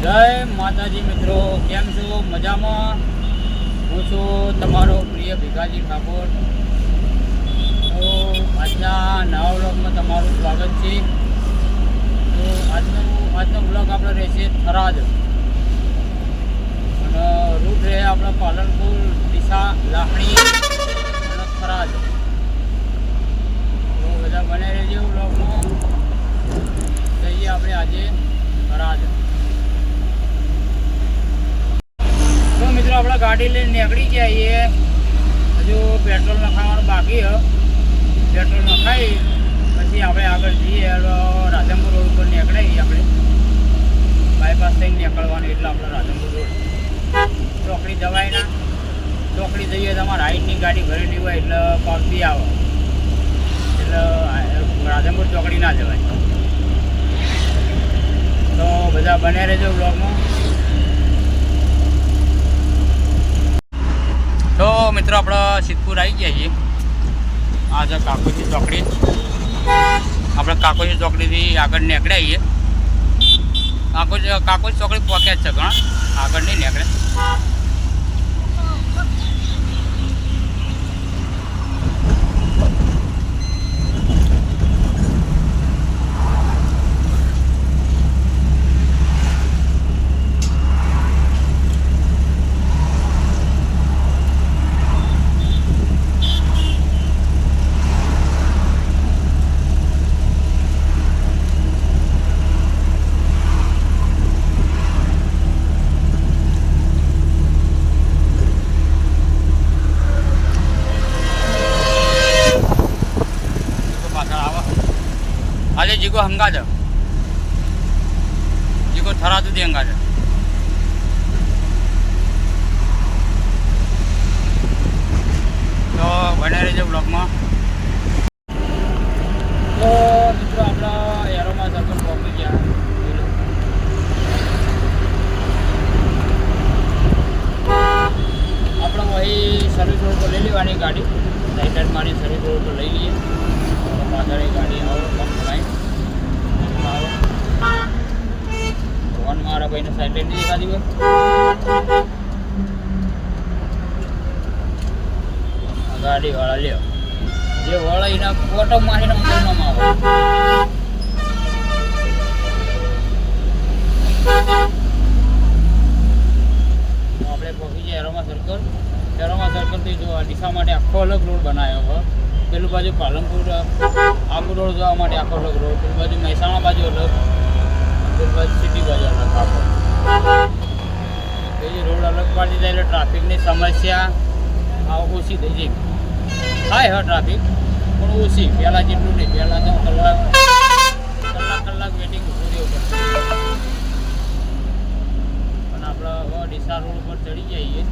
જય માતાજી મિત્રો, કેમ છો? મજામાં? હું છું તમારો પ્રિય ભીખાજી ઠાકોર. તો આજના નવા વ્લોગમાં તમારું સ્વાગત છે. તો આજનો વ્લોગ આપણે રહેશે થરાદ અને રૂટ રહે આપણે પાલનપુર, ડીસા, લાખણી અને થરાદ. તો બધા બને રહેજો વ્લોગમાં. જઈએ આપણે આજે થરાદ. તો મિત્રો આપણે ગાડી લઈને નીકળી જઈએ. હજુ પેટ્રોલ નખાવાનું બાકી છે. પેટ્રોલ નખાઈ પછી આપણે આગળ જઈએ. રાધનપુર રોડ ઉપર નીકળીએ. આપણે બાયપાસ થઈને નીકળવાનું એટલે આપણે રાધનપુર રોડ ચોકડી જવાય ના. ચોકડી જઈએ તમારે હાઈટની ગાડી ભરેલી હોય એટલે પાવતી આવે, એટલે રાધનપુર ચોકડી ના જવાય. તો બધા બને રહેજો બ્લોગમાં. તો મિત્રો આપણે સિદ્ધપુર આવી ગયા છીએ. આ છે કાકોજી ચોકડી. આપણે કાકોજી ચોકડીથી આગળ નીકળ્યા છીએ. કાકોજી ચોકડી પહોંચ્યા જ છે ઘણા, આગળ નહીં નીકળે. આજે જીગો હંગા છે, જીગો થરાદ સુધી હંગા છે. તો બને રહેજો બ્લોગમાં. તો મિત્રો આપણા એરોમાં સર્કલ પહોંચી ગયા. આપણે વહી સર્વિસ રોડ પર લઈ લેવાની ગાડી. સાઈડ મારી સર્વિસ રોડ પર લઈ લઈએ. પાછળ ગાડી આવો પંપ આવો ફોન મારા ભાઈને સાઈડ લઈને દેખાતી હોય. ગાડી વાળા લ્યો, જે વાળા એના ફોટો મારીને મોકલવામાં આવે. આપણે પહોંચી જાય એરોમા સર્કલ. એરોમા સર્કલથી જો ડીસા માટે આખો અલગ રોડ બનાવ્યો હોય. પેલું બાજુ પાલનપુર આબુ રોડ જવા માટે આખો અલગ રોડ, પેલું બાજુ મહેસાણા બાજુ અલગ, પેલું બાજુ સિટી બાજુ અલગ. આખો એ રોડ અલગ પાડી જાય એટલે ટ્રાફિકની સમસ્યા ઓછી થઈ જાય. થાય હા ટ્રાફિક, પણ ઓછી. પહેલાં જેટલું નહીં. પહેલાં તો કલાક વેટિંગ ઊભું રહેવું પડશે. પણ આપણે હવે ડીસા રોડ પર ચડી જઈએ.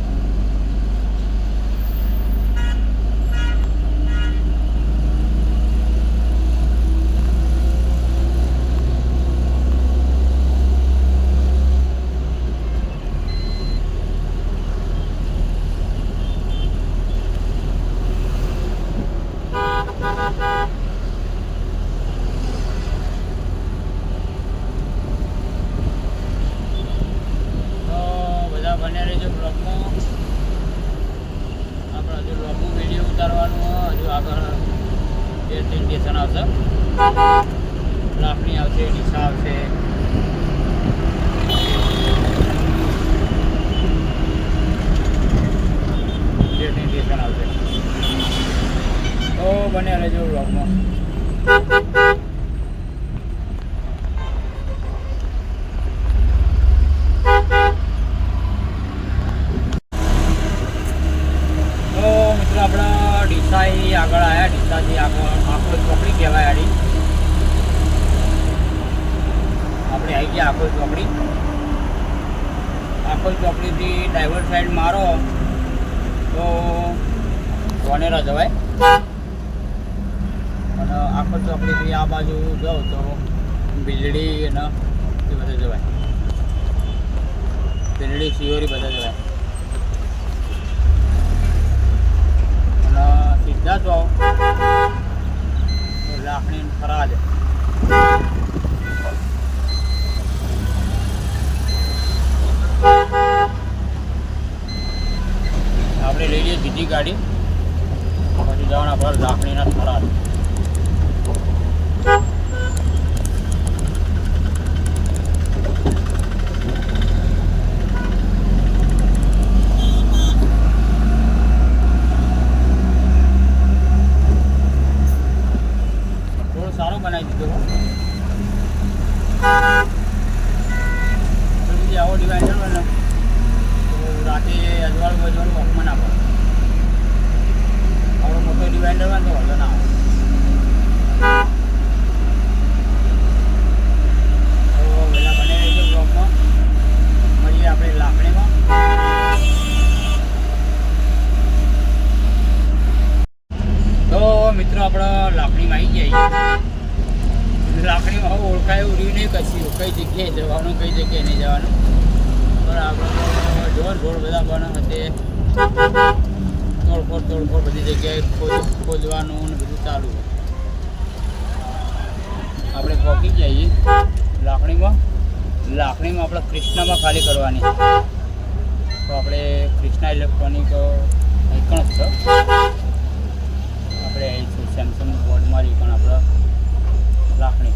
બને રહેજો બ્લોગમાં. આપણે હજુ લોંગું વિડીયો ઉતારવાનું હોય. હજુ આગળ 2-3 સ્ટેશન આવશે. લાખણી આવશે, ડીસા આવશે. 2-3 સ્ટેશન આવશે. તો બને રહેજો બ્લોગમાં. આપણા ડીસાથી આગળ આવ્યા. ડીસાથી આગળ આખો ચોકડી કહેવાય. આડી આપણે આવી ગયા આખો ચોકડી. આખો ચોકડીથી ડાઈવર સાઈડ મારો તો વાનેરા જવાય. અને આખો ચોકડીથી આ બાજુ જાઓ તો બિલડી અને એ બધે જવાય. બિલડી, શિયોરી બધા જવાય. સીધા તો લાખણી થરાદ. કઈ જગ્યાએ નહીં જવાનું, પણ આપણે જોર બધા બને તે તોડફોડ બધી જગ્યાએ ખોદવાનું ને બધું ચાલુ હોય. આપણે પહોંચી જઈએ લાકડીમાં આપણે કૃષ્ણામાં ખાલી કરવાની. તો આપણે કૃષ્ણા ઇલેક્ટ્રોનિક આઈકણ છે, આપણે આવીશું સેમસંગ બોર્ડમાં આઈકણ આપણે લાકડી.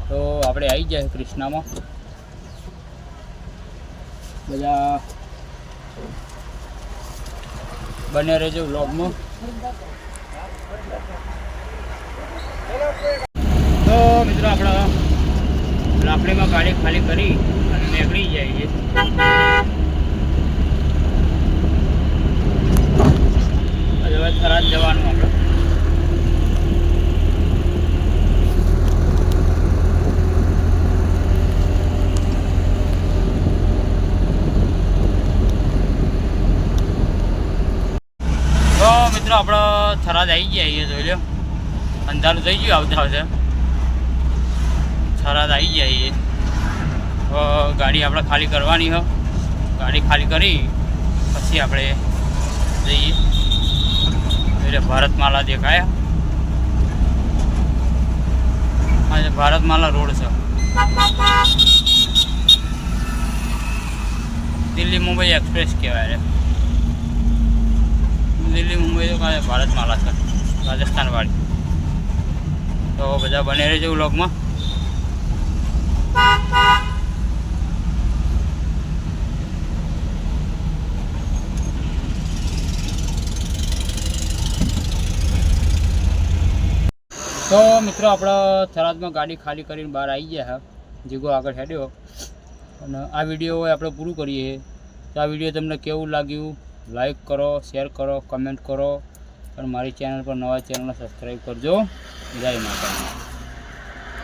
તો આપણે આવી જાય કૃષ્ણામાં. બધા બને રહેજો વ્લોગમાં. તો મિત્રો આપણે લાકડીમાં ગાડી ખાલી કરી અને નીકળી જઈએ. હવે થરાદ જવાનું આપણે. તો મિત્રો આપણે થરાદ આવી ગયા જોઈ લો, અંધારું થઈ ગયું આવતા થરાદ આવી જાય. ગાડી આપણે ખાલી કરવાની હોય. ગાડી ખાલી કરી પછી આપણે જઈએ. એટલે ભારતમાલા દેખાય, આજે ભારતમાલા રોડ છે. દિલ્હી મુંબઈ એક્સપ્રેસ કહેવાય. દિલ્હી મુંબઈ તો કાલે ભારતમાલા છે, રાજસ્થાન વાળી. તો બધા બને રહેજો વ્લોગમાં. તો મિત્રો આપણે થરાદમાં ગાડી ખાલી કરીને બહાર આવી ગયા હા, જીગો આગળ હેડ્યો. અને આ વિડીયો આપણે પૂરું કરીએ. તો આ વિડીયો તમને કેવું લાગ્યું, લાઈક કરો, શેર કરો, કમેન્ટ કરો. અને મારી ચેનલ પર નવા ચેનલને સબસ્ક્રાઈબ કરજો. જય માતા.